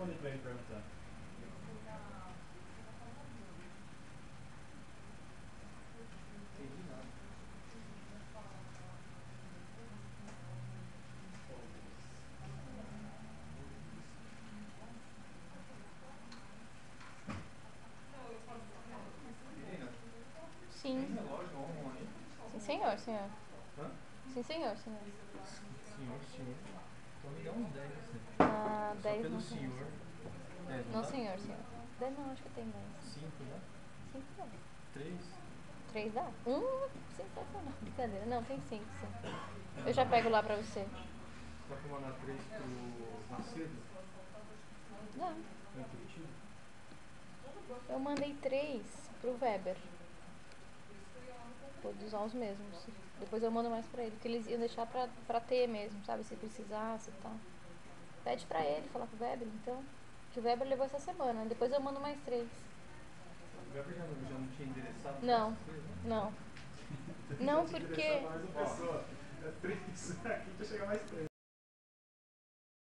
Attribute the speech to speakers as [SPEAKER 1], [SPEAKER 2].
[SPEAKER 1] respondi pra ele perguntando.
[SPEAKER 2] Entendi nada. Menina, tem
[SPEAKER 3] Sim.
[SPEAKER 2] relógio on aí?
[SPEAKER 3] Sim, senhor, senhor.
[SPEAKER 2] Hã?
[SPEAKER 3] Sim, senhor, senhor.
[SPEAKER 2] Senhor. Então me dá uns 10 assim.
[SPEAKER 3] Ah,
[SPEAKER 2] Só
[SPEAKER 3] 10
[SPEAKER 2] pelo
[SPEAKER 3] não tem.
[SPEAKER 2] senhor. 10 não
[SPEAKER 3] Não,
[SPEAKER 2] dá?
[SPEAKER 3] senhor, senhor. 10 não, acho que tem 10.
[SPEAKER 2] 5 dá?
[SPEAKER 3] 5 dá.
[SPEAKER 2] 3?
[SPEAKER 3] 3 dá? Sensacional. Brincadeira. Não, tem 5, sim. Eu já pego lá pra você.
[SPEAKER 2] Dá pra mandar 3 pro Macedo?
[SPEAKER 3] Dá.
[SPEAKER 2] Não é curtido?
[SPEAKER 3] Eu mandei 3 pro Weber. Vou usar os mesmos. Depois eu mando mais pra ele, porque eles iam deixar pra ter mesmo, sabe? Se precisasse e tal. Pede pra ele, falar com o Weber, então. Que o Weber levou essa semana. Depois eu mando mais 3.
[SPEAKER 2] O Weber já não tinha endereçado
[SPEAKER 3] Não,
[SPEAKER 2] essas coisas?
[SPEAKER 3] não.
[SPEAKER 1] Já
[SPEAKER 3] Não,
[SPEAKER 1] te
[SPEAKER 3] porque...
[SPEAKER 1] interessar mais uma pessoa. É 3. Aqui já chega mais 3.